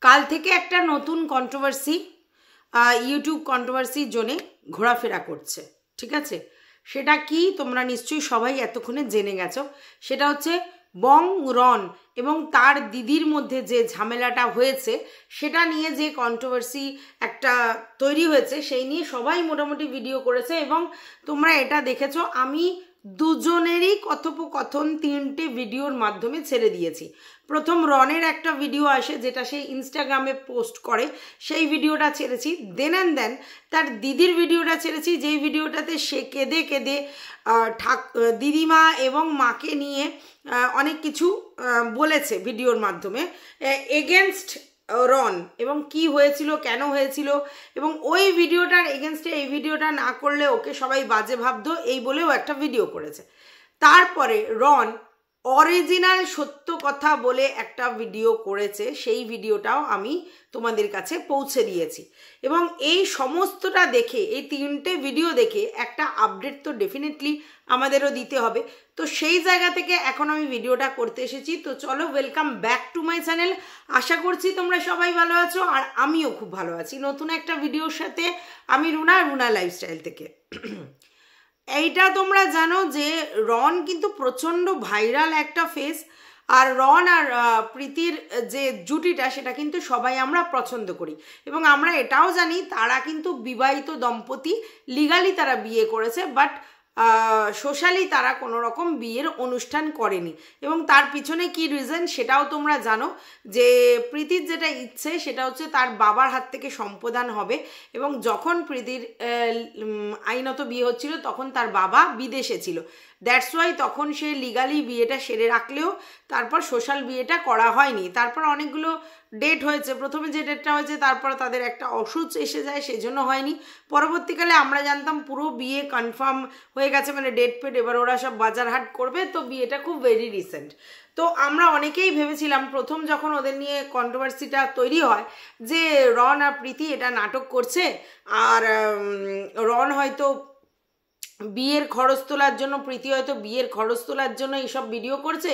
কাল থেকে একটা নতুন কন্ট্রোভার্সি ইউটিউব কন্ট্রোভার্সির জন্যে ঘোরাফেরা করছে, ঠিক আছে? সেটা কি তোমরা নিশ্চয়ই সবাই এতক্ষণে জেনে গেছো। সেটা হচ্ছে বং রন এবং তার দিদির মধ্যে যে ঝামেলাটা হয়েছে সেটা নিয়ে যে কন্ট্রোভার্সি একটা তৈরি হয়েছে সেই নিয়ে সবাই মোটামুটি ভিডিও করেছে এবং তোমরা এটা দেখেছো। আমি দুজনেরই কথোপকথন 3টে ভিডিওর মাধ্যমে ছেড়ে দিয়েছি। প্রথম রনের একটা ভিডিও আসে যেটা সে ইনস্টাগ্রামে পোস্ট করে, সেই ভিডিওটা ছেড়েছি। দেন অ্যান্ড দেন তার দিদির ভিডিওটা ছেড়েছি, যেই ভিডিওটাতে সে কেঁদে কেঁদে দিদিমা এবং মাকে নিয়ে অনেক কিছু বলেছে ভিডিওর মাধ্যমে এগেনস্ট রন, এবং কি হয়েছিল, কেন হয়েছিল, এবং ওই ভিডিওটার এগেনস্টে এই ভিডিওটা না করলে ওকে সবাই বাজে ভাবতো, এই বলেও একটা ভিডিও করেছে। তারপরে রন অরিজিনাল সত্য কথা বলে একটা ভিডিও করেছে, সেই ভিডিওটাও আমি তোমাদের কাছে পৌঁছে দিয়েছি। এবং এই সমস্তটা দেখে, এই 3টে ভিডিও দেখে একটা আপডেট তো ডেফিনেটলি আমাদেরও দিতে হবে। তো সেই জায়গা থেকে এখন আমি ভিডিওটা করতে এসেছি। তো চলো, welcome back to my channel. আশা করছি তোমরা সবাই ভালো আছো আর আমিও খুব ভালো আছি নতুন একটা ভিডিওর সাথে। আমি রুনা লাইফস্টাইল থেকে। এইটা তোমরা জানো যে রন কিন্তু প্রচণ্ড ভাইরাল একটা ফেস, আর রন আর প্রীতির যে জুটিটা সেটা কিন্তু সবাই আমরা পছন্দ করি এবং আমরা এটাও জানি তারা কিন্তু বিবাহিত দম্পতি, লিগালি তারা বিয়ে করেছে, বাট সোশ্যালি তারা কোনো রকম বিয়ের অনুষ্ঠান করেনি। এবং তার পিছনে কি রিজন সেটাও তোমরা জানো, যে প্রীতির যেটা ইচ্ছে সেটা হচ্ছে তার বাবার হাত থেকে সম্পদান হবে, এবং যখন প্রীতির আইনত বিয়ে হচ্ছিল তখন তার বাবা বিদেশে ছিল। দ্যাটস ওয়াই তখন সে লিগালি বিয়েটা সেরে রাখলেও তারপর সোশ্যাল বিয়েটা করা হয়নি। তারপর অনেকগুলো ডেট হয়েছে, প্রথমে যে ডেটটা হয়েছে তারপর তাদের একটা অসুখ এসে যায়, সেজন্য হয়নি। পরবর্তীকালে আমরা জানতাম পুরো বিয়ে কনফার্ম হয়ে গেছে, মানে ডেট পেট, এবার ওরা সব বাজার হাট করবে, তো বিয়েটা খুব ভেরি রিসেন্ট। তো আমরা অনেকেই ভেবেছিলাম প্রথম যখন ওদের নিয়ে কন্ট্রোভার্সিটা তৈরি হয় যে রন আর প্রীতি এটা নাটক করছে, আর রন হয়তো বিয়ের খরচ তোলার জন্য, প্রীতি হয়তো বিয়ের খরচ তোলার জন্য এইসব ভিডিও করছে,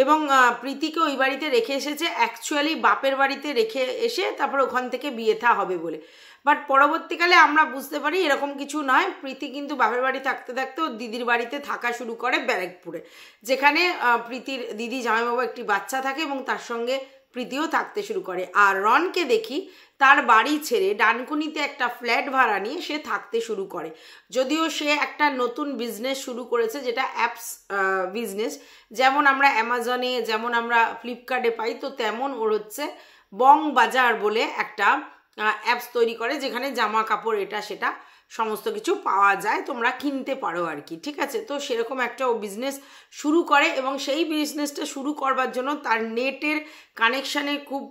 এবং প্রীতিকে ওই বাড়িতে রেখে এসেছে অ্যাকচুয়ালি বাপের বাড়িতে রেখে এসে তারপর ওখান থেকে বিয়ে থা হবে বলে। বাট পরবর্তীকালে আমরা বুঝতে পারি এরকম কিছু নয়। প্রীতি কিন্তু বাপের বাড়ি থাকতে থাকতে ও দিদির বাড়িতে থাকা শুরু করে ব্যারাকপুরে, যেখানে প্রীতির দিদি জামাইবাবু একটি বাচ্চা থাকে এবং তার সঙ্গে প্রীতিও থাকতে শুরু করে। আর রনকে দেখি তার বাড়ি ছেড়ে ডানকুনিতে একটা ফ্ল্যাট ভাড়া নিয়ে সে থাকতে শুরু করে, যদিও সে একটা নতুন বিজনেস শুরু করেছে যেটা অ্যাপস বিজনেস, যেমন আমরা অ্যামাজনে, যেমন আমরা ফ্লিপকার্টে পাই, তো তেমন ওর হচ্ছে বং বাজার বলে একটা অ্যাপস তৈরি করে, যেখানে জামা কাপড় এটা সেটা সমস্ত কিছু পাওয়া যায়, তোমরা কিনতে পারো আর কি, ঠিক আছে? তো সেরকম একটা ও বিজনেস শুরু করে, এবং সেই বিজনেসটা শুরু করবার জন্য তার নেটের কানেকশানের খুব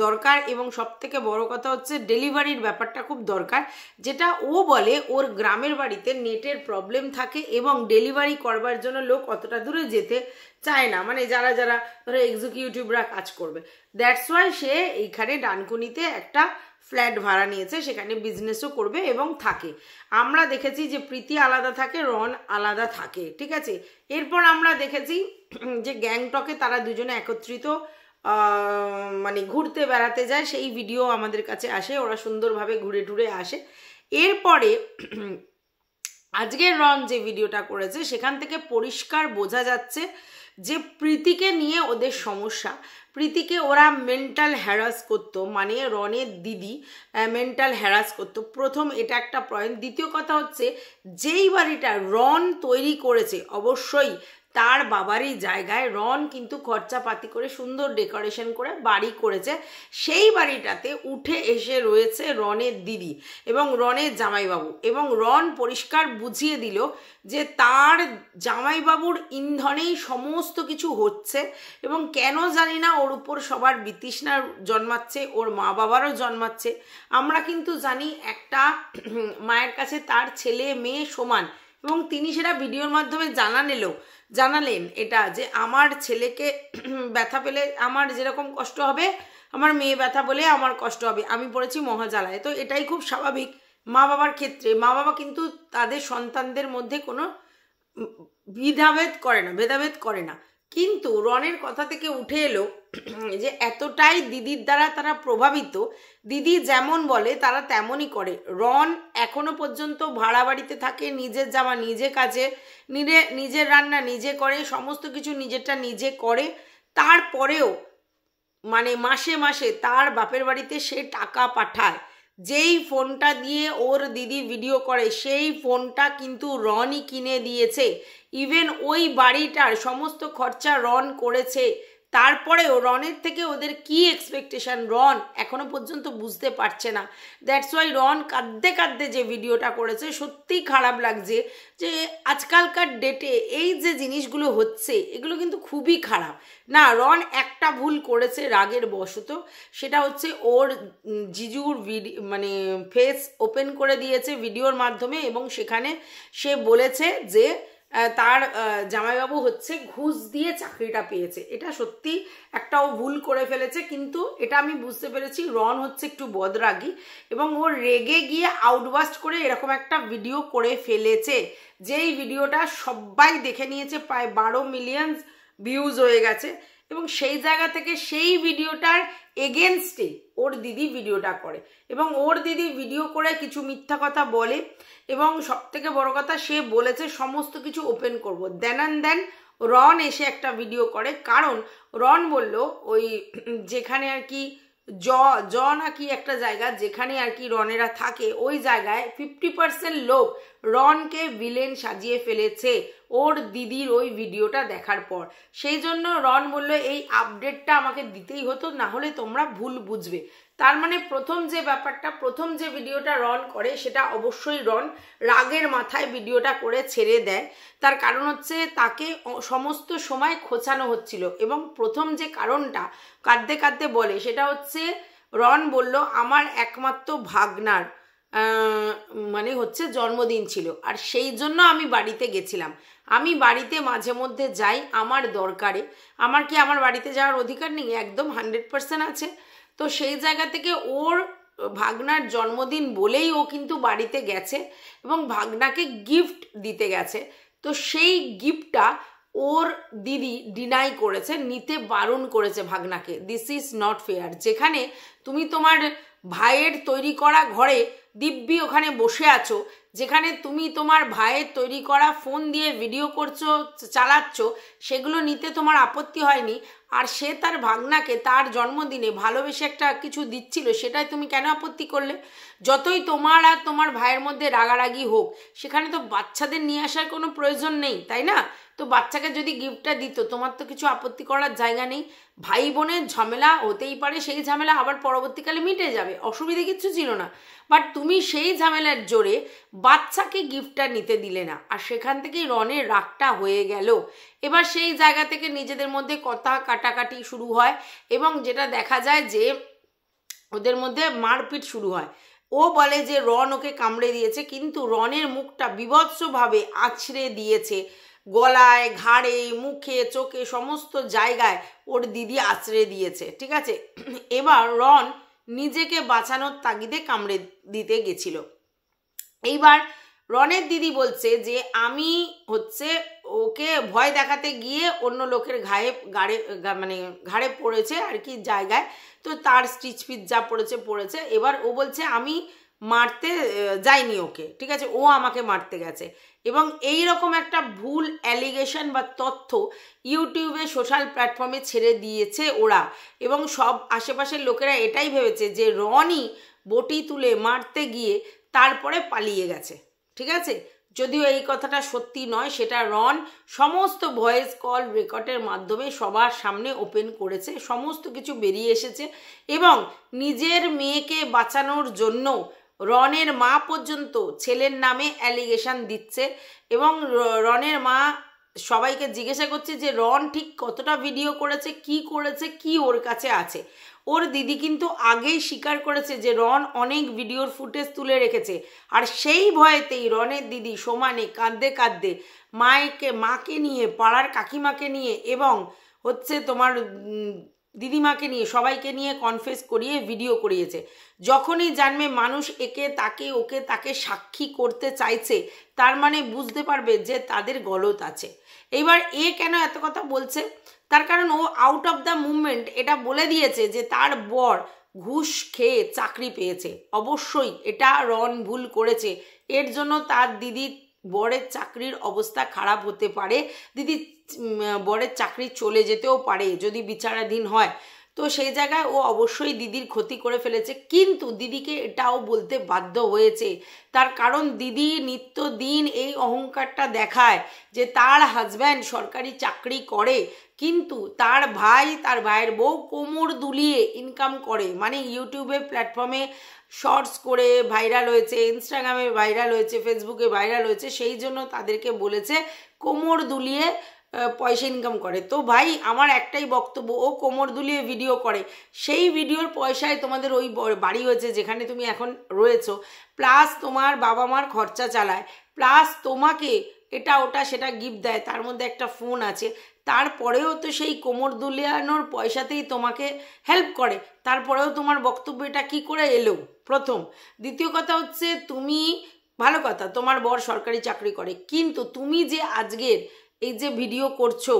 দরকার, এবং সবথেকে বড় কথা হচ্ছে ডেলিভারির ব্যাপারটা খুব দরকার, যেটা ও বলে ওর গ্রামের বাড়িতে নেটের প্রবলেম থাকে এবং ডেলিভারি করবার জন্য লোক অতটা দূরে যেতে চায় না, মানে যারা যারা ধরো এক্সিকিউটিভরা কাজ করবে। দ্যাটস ওয়াই সে এইখানে ডানকুনিতে একটা ফ্ল্যাট ভাড়া নিয়েছে, সেখানে বিজনেসও করবে এবং থাকে। আমরা দেখেছি যে প্রীতি আলাদা থাকে, রন আলাদা থাকে, ঠিক আছে? এরপর আমরা দেখেছি যে গ্যাংটকে তারা দুজনে একত্রিত মানে ঘুরতে বেড়াতে যায়, সেই ভিডিও আমাদের কাছে আসে, ওরা সুন্দরভাবে ঘুরে টুরে আসে। এরপরে আজকের রন যে ভিডিওটা করেছে সেখান থেকে পরিষ্কার বোঝা যাচ্ছে যে প্রীতিকে নিয়ে ওদের সমস্যা। প্রীতিকে ওরা মেন্টাল হ্যারাস করতো, মানে রনের দিদি মেন্টাল হ্যারাস করতো। প্রথম এটা একটা পয়েন্ট। দ্বিতীয় কথা হচ্ছে যেই বাড়িটা রন তৈরি করেছে অবশ্যই তার বাবারই জায়গায়, রন কিন্তু খরচাপাতি করে সুন্দর ডেকোরেশন করে বাড়ি করেছে, সেই বাড়িটাতে উঠে এসে রয়েছে রনের দিদি এবং রনের জামাইবাবু, এবং রন পরিষ্কার বুঝিয়ে দিল যে তার জামাইবাবুর ইন্ধনেই সমস্ত কিছু হচ্ছে, এবং কেন জানি না ওর উপর সবার বিতৃষ্ণা জন্মাচ্ছে, ওর মা বাবারও জন্মাচ্ছে। আমরা কিন্তু জানি একটা মায়ের কাছে তার ছেলে মেয়ে সমান, এবং তিনি সেটা ভিডিওর মাধ্যমে জানালেন এটা যে আমার ছেলেকে ব্যথা পেলে আমার যেরকম কষ্ট হবে, আমার মেয়ে ব্যথা বলে আমার কষ্ট হবে, আমি পড়েছি মহাজালায়। তো এটাই খুব স্বাভাবিক মা বাবার ক্ষেত্রে। মা বাবা কিন্তু তাদের সন্তানদের মধ্যে কোনো ভেদাভেদ করে না। কিন্তু রনের কথা থেকে উঠে এলো যে এতটাই দিদির দ্বারা তারা প্রভাবিত, দিদি যেমন বলে তারা তেমনই করে। রন এখনো পর্যন্ত ভাড়া বাড়িতে থাকে, নিজের জামা নিজে কাচে, নিজের রান্না নিজে করে, সমস্ত কিছু নিজেরটা নিজে করে। তারপরেও মানে মাসে মাসে তার বাপের বাড়িতে সে টাকা পাঠায়। যেই ফোনটা দিয়ে ওর দিদি ভিডিও করে সেই ফোনটা কিন্তু রনই কিনে দিয়েছে। ইভেন ওই বাড়িটার সমস্ত খরচা রন করেছে। তারপরেও রনের থেকে ওদের কি এক্সপেকটেশন রন এখনো পর্যন্ত বুঝতে পারছে না। দ্যাটস ওয়াই রন কাঁদতে কাঁদতে যে ভিডিওটা করেছে, সত্যিই খারাপ লাগছে যে আজকালকার ডেটে এই যে জিনিসগুলো হচ্ছে এগুলো কিন্তু খুবই খারাপ। না, রন একটা ভুল করেছে রাগের বশত, সেটা হচ্ছে ওর জিজুর মানে ফেস ওপেন করে দিয়েছে ভিডিওর মাধ্যমে, এবং সেখানে সে বলেছে যে তার জামাইবাবু হচ্ছে ঘুষ দিয়ে চাকরিটা পেয়েছে। এটা সত্যি একটাও ভুল করে ফেলেছে, কিন্তু এটা আমি বুঝতে পেরেছি রন হচ্ছে একটু বদরাগী এবং ওর রেগে গিয়ে আউটবাস্ট করে এরকম একটা ভিডিও করে ফেলেছে, যেই ভিডিওটা সবাই দেখে নিয়েছে, প্রায় 12 মিলিয়ন ভিউজ হয়ে গেছে। এবং সেই জায়গা থেকে সেই ভিডিওটার এগেনস্টে ওর দিদি ভিডিওটা করে, এবং ওর দিদি ভিডিও করে কিছু মিথ্যা কথা বলে, এবং সব থেকে বড় কথা সে বলেছে সমস্ত কিছু ওপেন করব। দেন রন এসে একটা ভিডিও করে, কারণ রন বলল ওই যেখানে আর কি জ নাকি একটা জায়গা যেখানে আর কি রনেরা থাকে, ওই জায়গায় 50% লোক রনকে ভিলেন সাজিয়ে ফেলেছে ওর দিদির ওই ভিডিওটা দেখার পর। সেই জন্য রন বলল এই আপডেটটা আমাকে দিতেই হতো, না হলে তোমরা ভুল বুঝবে। তার মানে প্রথম যে ব্যাপারটা, প্রথম যে ভিডিওটা রন করে সেটা অবশ্যই রন রাগের মাথায় ভিডিওটা করে ছেড়ে দেয়। তার কারণ হচ্ছে তাকে সমস্ত সময় খোঁচানো হচ্ছিল, এবং প্রথম যে কারণটা কাঁদতে কাঁদতে বলে সেটা হচ্ছে রন বলল আমার একমাত্র ভাগনার মানে হচ্ছে জন্মদিন ছিল, আর সেই জন্য আমি বাড়িতে গেছিলাম। আমি বাড়িতে মাঝে মধ্যে যাই আমার দরকারে, আমার কি আমার বাড়িতে যাওয়ার অধিকার নেই? একদম 100% আছে। তো সেই জায়গা থেকে ওর ভাগনার জন্মদিন বলেই ও কিন্তু বাড়িতে গেছে এবং ভাগনাকে গিফট দিতে গেছে। তো সেই গিফটটা ওর দিদি ডিনাই করেছে, নিতে বারণ করেছে ভাগনাকে। This is not fair. যেখানে তুমি তোমার ভাইয়ের তৈরি করা ঘরে দিব্যি ওখানে বসে আছো, যেখানে তুমি তোমার ভাইয়ের তৈরি করা ফোন দিয়ে ভিডিও করছো, চালাচ্ছ, সেগুলো নিতে তোমার আপত্তি হয়নি, আর সে তার ভাগনাকে তার জন্মদিনে ভালোবেসে একটা কিছু দিচ্ছিল, সেটাই তুমি কেন আপত্তি করলে? যতই তোমার আর তোমার ভাইয়ের মধ্যে রাগারাগি হোক, সেখানে তো বাচ্চাদের নিয়ে আসার কোনো প্রয়োজন নেই, তাই না? তো বাচ্চাকে যদি গিফটটা দিত তোমার তো কিছু আপত্তি করার জায়গা নেই। ভাই বোনের ঝামেলা হতেই পারে, সেই ঝামেলা আবার পরবর্তীকালে মিটে যাবে, অসুবিধে কিচ্ছু ছিল না। বাট তুমি সেই ঝামেলার জোরে বাচ্চাকে গিফটটা নিতে দিলে না, আর সেখান থেকেই রনের রাগটা হয়ে গেল। এবার সেই জায়গা থেকে নিজেদের মধ্যে কথা কাটাকাটি শুরু হয়, এবং যেটা দেখা যায় যে ওদের মধ্যে মারপিট শুরু হয়। ও বলে যে রন ওকে কামড়ে দিয়েছে, কিন্তু রনের মুখটা বিভৎসভাবে আছড়ে দিয়েছে, গলায়, ঘাড়ে, মুখে, চোখে, সমস্ত জায়গায় ওর দিদি আছড়ে দিয়েছে, ঠিক আছে? এবার রন নিজেকে বাঁচানোর তাগিদে কামড়ে দিতে গেছিল। এইবার রনের দিদি বলছে যে আমি হচ্ছে ওকে ভয় দেখাতে গিয়ে অন্য লোকের ঘাড়ে পড়েছে আর কি জায়গায়, তো তার স্টিচ পিচ যা পড়েছে। এবার ও বলছে আমি মারতে যাইনি ওকে, ঠিক আছে, ও আমাকে মারতে গেছে। এবং এই রকম একটা ভুল অ্যালিগেশন বা তথ্য ইউটিউবে সোশ্যাল প্ল্যাটফর্মে ছেড়ে দিয়েছে ওরা, এবং সব আশেপাশের লোকেরা এটাই ভেবেছে যে রনই বটি তুলে মারতে গিয়ে তারপরে পালিয়ে গেছে, ঠিক আছে? যদিও এই কথাটা সত্যি নয়, সেটা রন সমস্ত ভয়েস কল রেকর্ডের মাধ্যমে সবার সামনে ওপেন করেছে, সমস্ত কিছু বেরিয়ে এসেছে। এবং নিজের মেয়েকে বাঁচানোর জন্য রনের মা পর্যন্ত ছেলের নামে অ্যালিগেশন দিচ্ছে, এবং রনের মা সবাইকে জিজ্ঞাসা করছে যে রন ঠিক কতটা ভিডিও করেছে, কি ওর কাছে আছে। ওর দিদি কিন্তু আগেই স্বীকার করেছে যে রন অনেক ভিডিওর ফুটেজ তুলে রেখেছে, আর সেই ভয়েতেই রনের দিদি সমানে কাঁদতে কাঁদতে মাকে নিয়ে, পাড়ার কাকিমাকে নিয়ে, এবং হচ্ছে তোমার দিদিমাকে নিয়ে সবাইকে নিয়ে কনফেস করিয়ে ভিডিও করিয়েছে। যখনই জানবে মানুষ একে তাকে ওকে তাকে সাক্ষী করতে চাইছে, তার মানে বুঝতে পারবে যে তাদের গলত আছে। এইবার এ কেন এত কথা বলছে, তার কারণ ও আউট অফ দ্য মুভমেন্ট এটা বলে দিয়েছে যে তার বর ঘুষ খেয়ে চাকরি পেয়েছে। অবশ্যই এটা রন ভুল করেছে, এর জন্য তার দিদি বরের চাকরির অবস্থা খারাপ হতে পারে, দিদি বরের চাকরি চলে যেতেও পারে যদি বিচারাধীন হয়। তো সেই জায়গায় ও অবশ্যই দিদির ক্ষতি করে ফেলেছে, কিন্তু দিদিকে এটাও বলতে বাধ্য হয়েছে। তার কারণ দিদি নিত্যদিন এই অহংকারটা দেখায় যে তার হাজব্যান্ড সরকারি চাকরি করে, কিন্তু তার ভাই তার ভাইয়ের বউ কোমর দুলিয়ে ইনকাম করে, মানে ইউটিউবে প্ল্যাটফর্মে শর্টস করে ভাইরাল হয়েছে, ইনস্টাগ্রামে ভাইরাল হয়েছে, ফেসবুকে ভাইরাল হয়েছে, সেই জন্য তাদেরকে বলেছে কোমর দুলিয়ে পয়সা ইনকাম করে। তো ভাই আমার একটাই বক্তব্য, ও কোমর দুলিয়ে ভিডিও করে, সেই ভিডিওর পয়সায় তোমাদের ওই বাড়ি হয়েছে যেখানে তুমি এখন রয়েছো, প্লাস তোমার বাবা মার খরচা চালায়, প্লাস তোমাকে এটা ওটা সেটা গিফট দেয়, তার মধ্যে একটা ফোন আছে, তারপরেও তো সেই কোমর দুলিয়ানোর পয়সাতেই তোমাকে হেল্প করে, তারপরেও তোমার বক্তব্য এটা কী করে এলো প্রথম। দ্বিতীয় কথা হচ্ছে, তুমি ভালো কথা তোমার বর সরকারি চাকরি করে, কিন্তু তুমি যে আজকের এই যে ভিডিও করছো,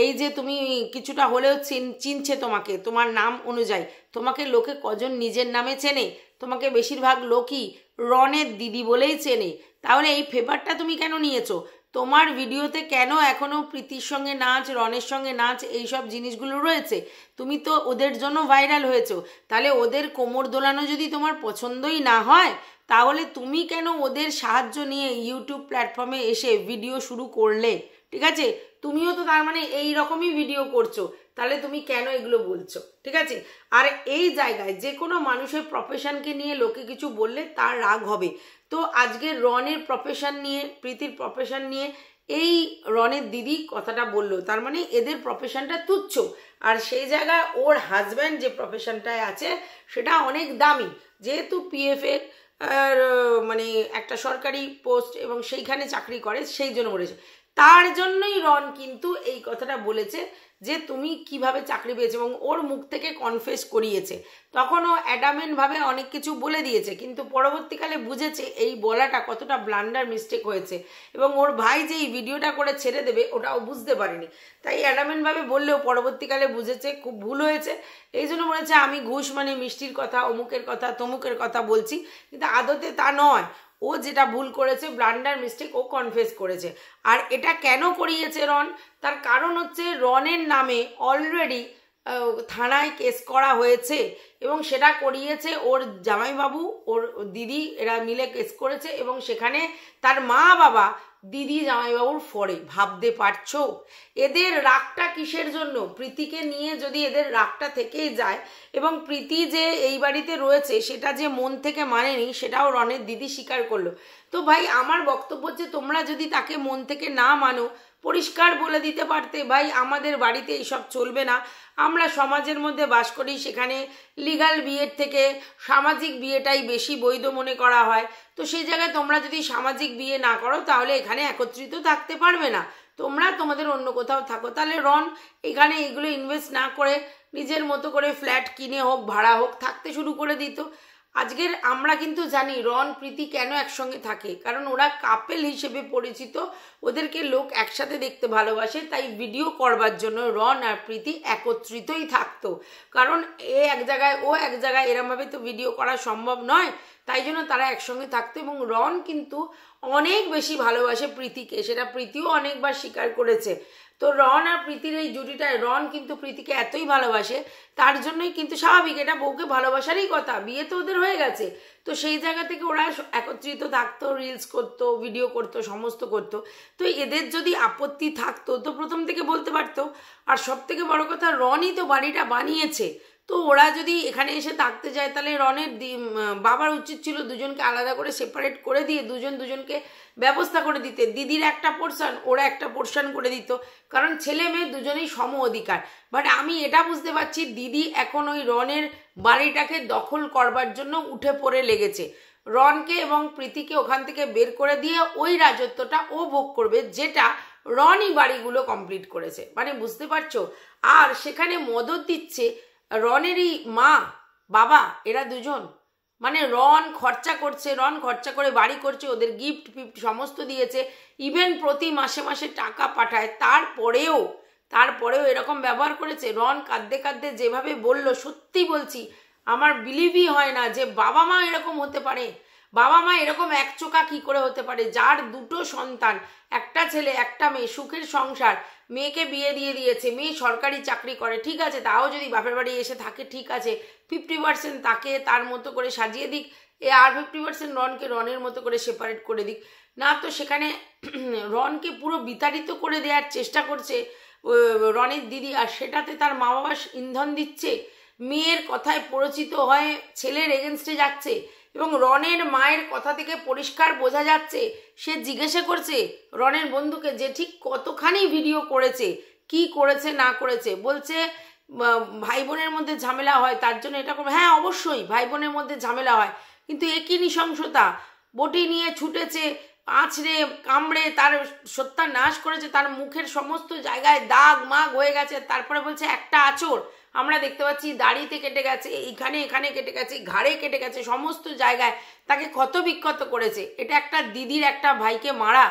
এই যে তুমি কিছুটা হলেও চিনছে তোমাকে, তোমার নাম অনুযায়ী তোমাকে লোকে কজন নিজের নামে চেনে, তোমাকে বেশিরভাগ লোকই রনের দিদি বলেই চেনে, তাহলে এই ফেভারটা তুমি কেন নিয়েছো? তোমার ভিডিওতে কেন এখনও প্রীতির সঙ্গে নাচ, রনের সঙ্গে নাচ, এইসব জিনিসগুলো রয়েছে? তুমি তো ওদের জন্য ভাইরাল হয়েছো, তাহলে ওদের কোমর দোলানো যদি তোমার পছন্দই না হয়, তাহলে তুমি কেন ওদের সাহায্য নিয়ে ইউটিউব প্ল্যাটফর্মে এসে ভিডিও শুরু করলে? ঠিক আছে, তুমিও তো তার মানে এই রকমই ভিডিও করছো, তাহলে তুমি কেন এগুলো বলছো? ঠিক আছে, আর এই জায়গায় যে কোনো মানুষের প্রফেশনকে নিয়ে লোকে কিছু বললে তার রাগ হবে। তো আজকে রনের প্রফেশন নিয়ে, প্রীতির প্রফেশন নিয়ে এই রনের দিদি কথাটা বললো, তার মানে এদের প্রফেশনটা তুচ্ছ, আর সেই জায়গায় ওর হাজব্যান্ড যে প্রফেশনটায় আছে সেটা অনেক দামি, যেহেতু পিএফের মানে একটা সরকারি পোস্ট এবং সেইখানে চাকরি করে, সেই জন্য বলেছে। তার জন্যই রন কিন্তু এই কথাটা বলেছে যে তুমি কিভাবে চাকরি পেয়েছে, এবং ওর মুখ থেকে কনফেস করিয়েছে। তখন ও অ্যাডামেন্টভাবে অনেক কিছু বলে দিয়েছে, কিন্তু পরবর্তীকালে বুঝেছে এই বলাটা কতটা ব্লান্ডার মিস্টেক হয়েছে, এবং ওর ভাই যে এই ভিডিওটা করে ছেড়ে দেবে ওটাও বুঝতে পারেনি, তাই অ্যাডামেন্টভাবে বললেও পরবর্তীকালে বুঝেছে খুব ভুল হয়েছে, এই জন্য বলেছে আমি ঘুষ মানে মিষ্টির কথা, অমুকের কথা, তমুকের কথা বলছি, কিন্তু আদতে তা নয়। ও যেটা ভুল করেছে, ব্লান্ডার মিস্টেক, ও কনফেস করেছে। আর এটা কেন করিয়েছে রন, তার কারণ হচ্ছে রনের নামে অলরেডি থানায় কেস করা হয়েছে, এবং সেটা করিয়েছে ওর জামাইবাবু, ওর দিদি, এরা মিলে কেস করেছে, এবং সেখানে তার মা বাবা দিদি জামাইবাবুর ফরে। ভাবতে পারছো এদের রাগটা কিসের জন্য? প্রীতিকে নিয়ে যদি এদের রাগটা থেকেই যায়, এবং প্রীতি যে এই বাড়িতে রয়েছে সেটা যে মন থেকে মানেনি, সেটাও রনের দিদি স্বীকার করলো। তো ভাই আমার বক্তব্য যে তোমরা যদি তাকে মন থেকে না মানো, পরিষ্কার বলে দিতে পারতে ভাই আমাদের বাড়িতে এইসব চলবে না, আমরা সমাজের মধ্যে বাস করি, সেখানে লিগাল বিয়ের থেকে সামাজিক বিয়েটাই বেশি বৈধ মনে করা হয়, তো সেই জায়গায় তোমরা যদি সামাজিক বিয়ে না করো তাহলে এখানে একত্রিত থাকতে পারবে না, তোমরা তোমাদের অন্য কোথাও থাকো। তাহলে রন এখানে এগুলো ইনভেস্ট না করে নিজের মতো করে ফ্ল্যাট কিনে হোক ভাড়া হোক থাকতে শুরু করে দিত। আজকের আমরা কিন্তু জানি রন প্রীতি কেন একসঙ্গে থাকে, কারণ ওরা কাপেল হিসেবে পরিচিত, ওদেরকে লোক একসাথে দেখতে ভালোবাসে, তাই ভিডিও করবার জন্য রন আর প্রীতি একত্রিতই থাকতো, কারণ এ এক জায়গায় ও এক জায়গায়, এরমভাবে তো ভিডিও করা সম্ভব নয়, তাই জন্য তারা একসঙ্গে থাকতো। এবং রন কিন্তু অনেক বেশি ভালোবাসে প্রীতিকে, সেটা প্রীতিও অনেকবার স্বীকার করেছে। তো রন আর প্রীতির এই জুটিটায় রন কিন্তু প্রীতিকে এতই ভালোবাসে, তার জন্যই কিন্তু স্বাভাবিক, এটা বউকে ভালোবাসারই কথা, বিয়ে তো ওদের হয়ে গেছে, তো সেই জায়গা থেকে ওরা একত্রিত থাকতো, রিলস করতো, ভিডিও করতো, সমস্ত করতো। তো এদের যদি আপত্তি থাকতো তো প্রথম থেকে বলতে পারতো, আর সব থেকে বড় কথা রনই তো বাড়িটা বানিয়েছে, তো ওরা যদি এখানে এসে থাকতে যায় তাহলে রনের বাবার উচিত ছিল দুজনকে আলাদা করে সেপারেট করে দিয়ে দুজন দুজনকে ব্যবস্থা করে দিতে, দিদির একটা পোর্শন ওরা একটা পোর্শন করে দিত, কারণ ছেলে মেয়ে দুজনেই সম অধিকার। বাট আমি এটা বুঝতে পারছি দিদি এখন ওই রনের বাড়িটাকে দখল করবার জন্য উঠে পড়ে লেগেছে, রনকে এবং প্রীতিকে ওখান থেকে বের করে দিয়ে ওই রাজত্বটা ও ভোগ করবে, যেটা রনই বাড়িগুলো কমপ্লিট করেছে, মানে বুঝতে পারছো। আর সেখানে মদত দিচ্ছে রনেরই মা বাবা, এরা দুজন। মানে রন খরচা করছে, রন খরচা করে বাড়ি করছে, ওদের গিফট ফিফট সমস্ত দিয়েছে, ইভেন প্রতি মাসে মাসে টাকা পাঠায়, তারপরেও এরকম ব্যবহার করেছে। রন কাঁদতে কাঁদতে যেভাবে বলল, সত্যি বলছি আমার বিলিভই হয় না যে বাবা মা এরকম হতে পারে, বাবা মা এরকম একচোখা কি করে হতে পারে, যার দুটো সন্তান, একটা ছেলে একটা মেয়ে, সুখের সংসার, মেয়েকে বিয়ে দিয়ে দিয়েছে, মেয়ে সরকারি চাকরি করে, ঠিক আছে, তাও যদি বাপের বাড়ি এসে থাকে ঠিক আছে, 50% তাকে তার মতো করে সাজিয়ে দিক, আর 50% রনকে রনের মতো করে সেপারেট করে দিক, না তো সেখানে রনকে পুরো বিতাড়িত করে দেওয়ার চেষ্টা করছে রনের দিদি, আর সেটাতে তার মা বাবা ইন্ধন দিচ্ছে, মেয়ের কথায় পরিচিত হয়ে ছেলের এগেনস্টে যাচ্ছে। এবং রনের মায়ের কথা থেকে পরিষ্কার বোঝা যাচ্ছে, সে জিজ্ঞাসা করছে রনের বন্ধুকে যে ঠিক কতখানি ভিডিও করেছে, কি করেছে না করেছে, বলছে ভাই বোনের মধ্যে ঝামেলা হয় তার জন্য এটা করবে। হ্যাঁ অবশ্যই ভাই বোনের মধ্যে ঝামেলা হয়, কিন্তু একই নৃশংসতা, বটি নিয়ে ছুটেছে, আছড়ে কামড়ে তার সত্যানাশ করেছে, তার মুখের সমস্ত জায়গায় দাগ মাগ হয়ে গেছে, তারপরে বলছে একটা আঁচড় আমরা দেখতে পাচ্ছি দাড়িতে কেটে গেছে, এখানে কেটে গেছে, ঘাড়ে কেটে গেছে, সমস্ত জায়গায় তাকে ক্ষত বিক্ষত করেছে। এটা একটা দিদির একটা ভাইকে মারা,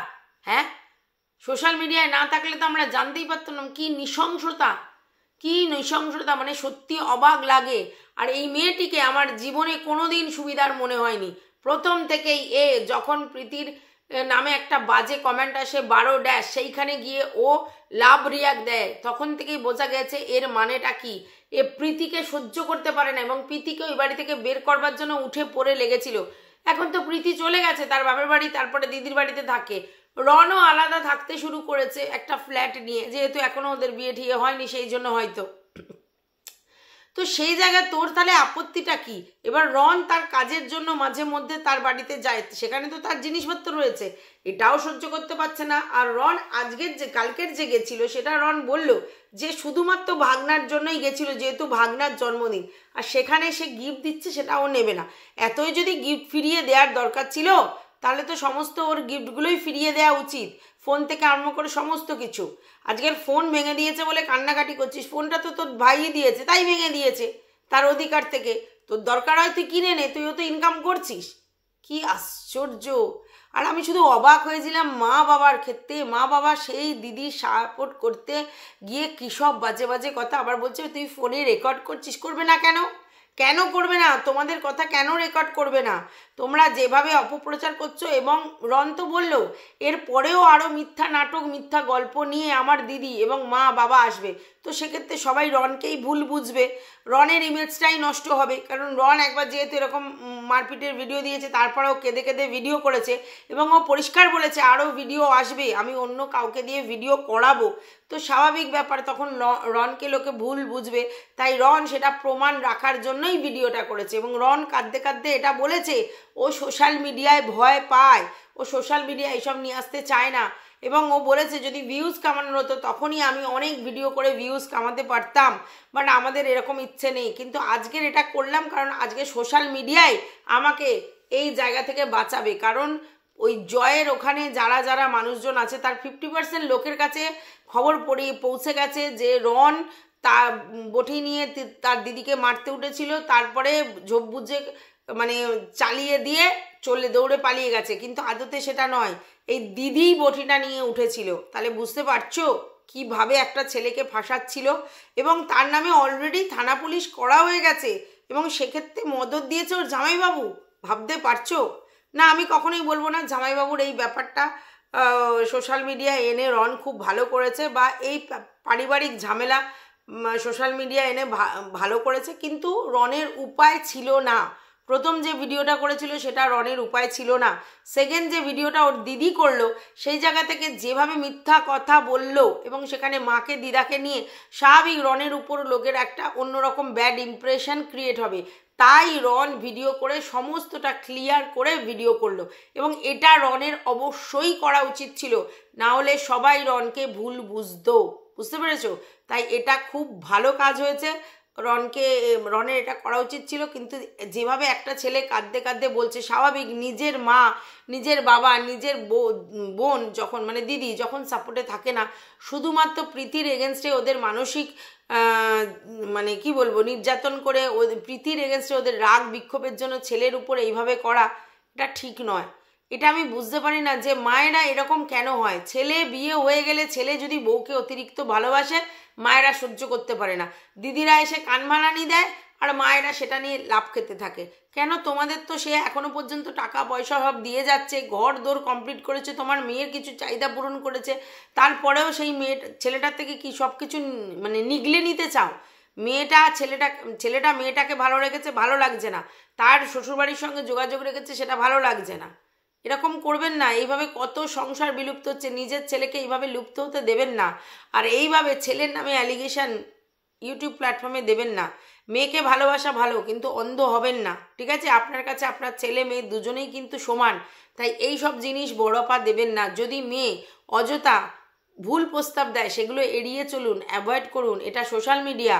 হ্যাঁ সোশ্যাল মিডিয়ায় না থাকলে তো আমরা জানতেই পারতাম না কি নৃশংসতা, কি নৃশংসতা, মানে সত্যি অবাক লাগে। আর এই মেয়েটিকে আমার জীবনে কোনোদিন সুবিধার মনে হয়নি, প্রথম থেকেই যখন প্রীতির নামে একটা বাজে কমেন্ট আসে 12 সেইখানে গিয়ে ও লাভ রিয়াক্ট দেয়, তখন থেকেই বোঝা গেছে এর মানেটা কি। এ প্রীতিকে সহ্য করতে পারে না এবং প্রীতিকে ওই বাড়ি থেকে বের করবার জন্য উঠে পড়ে লেগেছিল। এখন তো প্রীতি চলে গেছে তার বাপের বাড়ি, তারপরে দিদির বাড়িতে থাকে, রনও আলাদা থাকতে শুরু করেছে একটা ফ্ল্যাট নিয়ে, যেহেতু এখনো ওদের বিয়ে ঠিয়ে হয়নি সেই জন্য হয়তো। তো সেই জায়গায় তোর তাহলে আপত্তিটা কি? এবার রন তার কাজের জন্য মাঝে মধ্যে তার বাড়িতে যায়, সেখানে তো তার জিনিসপত্র রয়েছে, এটাও সহ্য করতে পারছে না। আর রন কালকের যে গেছিল সেটা রন বলল যে শুধুমাত্র ভাগনার জন্যই গেছিল, যেহেতু ভাগনার জন্মদিন, আর সেখানে সে গিফট দিচ্ছে সেটাও নেবে না। এতই যদি গিফট ফিরিয়ে দেওয়ার দরকার ছিল তাহলে তো সমস্ত ওর গিফটগুলোই ফিরিয়ে দেওয়া উচিত, ফোন থেকে আরম্ভ করে সমস্ত কিছু। আজকের ফোন ভেঙে দিয়েছে বলে কান্নাকাটি করছিস, ফোনটা তো তোর ভাইই দিয়েছে তাই ভেঙে দিয়েছে, তার অধিকার থেকে, তোর দরকার হয় তুই কিনে নে, তুইও তো ইনকাম করছিস। কি আশ্চর্য! আর আমি শুধু অবাক হয়েছিলাম মা বাবার ক্ষেত্রে, মা বাবা সেই দিদি সাপোর্ট করতে গিয়ে কী সব বাজে বাজে কথা, আবার বলছে তুই ফোনে রেকর্ড করছিস, করবে না কেন? কেন করবে না? তোমাদের কথা কেন রেকর্ড করবে না? তোমরা যেভাবে অপপ্রচার করছো, এবং রন তো বললো এর পরেও আরও মিথ্যা নাটক মিথ্যা গল্প নিয়ে আমার দিদি এবং মা বাবা আসবে, তো সেক্ষেত্রে সবাই রনকেই ভুল বুঝবে, রনের ইমেজটাই নষ্ট হবে। কারণ রন একবার যেহেতু এরকম মারপিটের ভিডিও দিয়েছে, তারপরেও কেঁদে কেঁদে ভিডিও করেছে এবং ও পরিষ্কার বলেছে আরও ভিডিও আসবে, আমি অন্য কাউকে দিয়ে ভিডিও করাবো, তো স্বাভাবিক ব্যাপার, তখন রনকে লোকে ভুল বুঝবে। তাই রন সেটা প্রমাণ রাখার জন্যই ভিডিওটা করেছে। এবং রন কাঁদতে কাঁদতে এটা বলেছে ও সোশ্যাল মিডিয়ায় ভয় পায়, ও সোশ্যাল মিডিয়া এসব নিয়ে আসতে চায় না, এবং ও বলেছে যদি ভিউজ কামানোর হতো তখনই আমি অনেক ভিডিও করে ভিউজ কামাতে পারতাম, বাট আমাদের এরকম ইচ্ছে নেই, কিন্তু আজকের এটা করলাম কারণ আজকে সোশ্যাল মিডিয়ায় আমাকে এই জায়গা থেকে বাঁচাবে। কারণ ওই জয়ের ওখানে যারা যারা মানুষজন আছে তার 50% লোকের কাছে খবর পৌঁছে গেছে যে রন তার বটি নিয়ে তার দিদিকে মারতে উঠেছিল, তারপরে ঝোপ বুঝে মানে চালিয়ে দিয়ে দৌড়ে পালিয়ে গেছে, কিন্তু আদতে সেটা নয়, এই দিদিই বটিটা নিয়ে উঠেছিল। তাহলে বুঝতে পারছো কিভাবে একটা ছেলেকে ফাঁসাচ্ছিল, এবং তার নামে অলরেডি থানা পুলিশ করা হয়ে গেছে, এবং সেক্ষেত্রে মদত দিয়েছে ওর জামাইবাবু। ভাবতে পারছো? না আমি কখনোই বলবো না জামাইবাবুর এই ব্যাপারটা সোশ্যাল মিডিয়ায় এনে রন খুব ভালো করেছে, বা এই পারিবারিক ঝামেলা সোশ্যাল মিডিয়া এনে ভালো করেছে, কিন্তু রনের উপায় ছিল না। প্রথম যে ভিডিওটা করেছিল সেটা রনের উপায় ছিল না, সেকেন্ড যে ভিডিওটা ওর দিদি করলো সেই জায়গা থেকে যেভাবে মিথ্যা কথা বললো, এবং সেখানে মাকে দিদাকে নিয়ে স্বাভাবিক রনের উপর লোকের একটা অন্যরকম ব্যাড ইমপ্রেশন ক্রিয়েট হবে, তাই রন ভিডিও করে সমস্তটা ক্লিয়ার করে ভিডিও করলো, এবং এটা রনের অবশ্যই করা উচিত ছিল, না হলে সবাই রনকে ভুল বুঝতো, বুঝতে পেরেছো? তাই এটা খুব ভালো কাজ হয়েছে। রনের এটা করা উচিত ছিল, কিন্তু যেভাবে একটা ছেলে কাঁদতে কাঁদতে বলছে, স্বাভাবিক, নিজের মা, নিজের বাবা, নিজের বোন যখন মানে দিদি যখন সাপোর্টে থাকে না, শুধুমাত্র প্রীতির এগেনস্টে ওদের মানসিক মানে কি বলবো নির্যাতন করে প্রীতির এগেনস্টে ওদের রাগ বিক্ষোভের জন্য ছেলের উপর এইভাবে করা, এটা ঠিক নয়। এটা আমি বুঝতে পারি না যে মায়েরা এরকম কেন হয়। ছেলে বিয়ে হয়ে গেলে ছেলে যদি বউকে অতিরিক্ত ভালোবাসে, মায়েরা সহ্য করতে পারে না, দিদিরা এসে কান ভাঙানি দেয় আর মায়েরা সেটা নিয়ে লাভ খেতে থাকে। কেন? তোমাদের তো সে এখনো পর্যন্ত টাকা পয়সা সব দিয়ে যাচ্ছে, ঘর দোর কমপ্লিট করেছে, তোমার মেয়ের কিছু চাহিদা পূরণ করেছে, তারপরেও সেই ছেলেটার থেকে কি সব কিছু মানে নিগলে নিতে চাও? ছেলেটা মেয়েটাকে ভালো রেখেছে, ভালো লাগছে না, তার শ্বশুরবাড়ির সঙ্গে যোগাযোগ রেখেছে, সেটা ভালো লাগছে না। এরকম করবেন না। এইভাবে কত সংসার বিলুপ্ত হচ্ছে, নিজের ছেলেকে এইভাবে লুপ্ত হতে দেবেন না। আর এইভাবে ছেলের নামে অ্যালিগেশন ইউটিউব প্ল্যাটফর্মে দেবেন না। মেয়েকে ভালোবাসা ভালো, কিন্তু অন্ধ হবেন না, ঠিক আছে? আপনার কাছে আপনার ছেলে মেয়ে দুজনেই কিন্তু সমান, তাই এই সব জিনিস বড়পা দেবেন না। যদি মেয়ে অযথা ভুল প্রস্তাব দেয়, সেগুলো এড়িয়ে চলুন, অ্যাভয়েড করুন। এটা সোশ্যাল মিডিয়া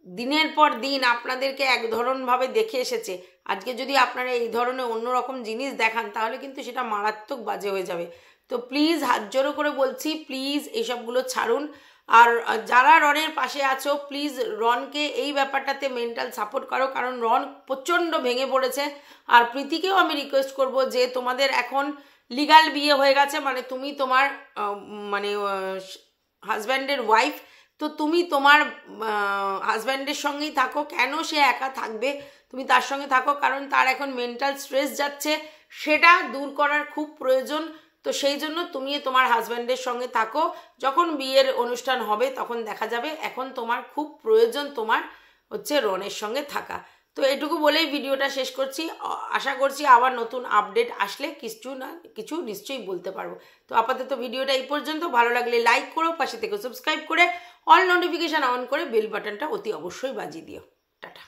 দিনের পর দিন আপনাদেরকে এক ধরনভাবে দেখে এসেছে। আজকে যদি আপনারা এই ধরনের অন্যরকম জিনিস দেখান, তাহলে কিন্তু সেটা মারাত্মক বাজে হয়ে যাবে। তো প্লিজ হাত জোড়ো করে বলছি, প্লিজ এইসবগুলো ছাড়ুন। আর যারা রনের পাশে আছো, প্লিজ রনকে এই ব্যাপারটাতে মেন্টাল সাপোর্ট করো, কারণ রন প্রচণ্ড ভেঙে পড়েছে। আর প্রীতিকেও আমি রিকোয়েস্ট করব যে তোমাদের এখন লিগাল বিয়ে হয়ে গেছে, মানে তুমি তোমার মানে হাজব্যান্ডের ওয়াইফ, তো তুমি তোমার হাজব্যান্ডের সঙ্গেই থাকো। কেন সে একা থাকবে? তুমি তার সঙ্গে থাকো, কারণ তার এখন মেন্টাল স্ট্রেস যাচ্ছে, সেটা দূর করার খুব প্রয়োজন। তো সেই জন্য তুমি তোমার হাজব্যান্ডের সঙ্গে থাকো, যখন বিয়ের অনুষ্ঠান হবে তখন দেখা যাবে। এখন তোমার খুব প্রয়োজন তোমার হচ্ছে রনের সঙ্গে থাকা। তো এটুকু বলেই ভিডিওটা শেষ করছি। আশা করছি আবার নতুন আপডেট আসলে কিছু না কিছু নিশ্চয়ই বলতে পারবো। তো আপাতত ভিডিওটা এই পর্যন্ত। ভালো লাগলে লাইক করো, পাশে থেকে সাবস্ক্রাইব করে অল নোটিফিকেশান অন করে বেল বাটনটা অতি অবশ্যই বাজিয়ে দিও। টাটা।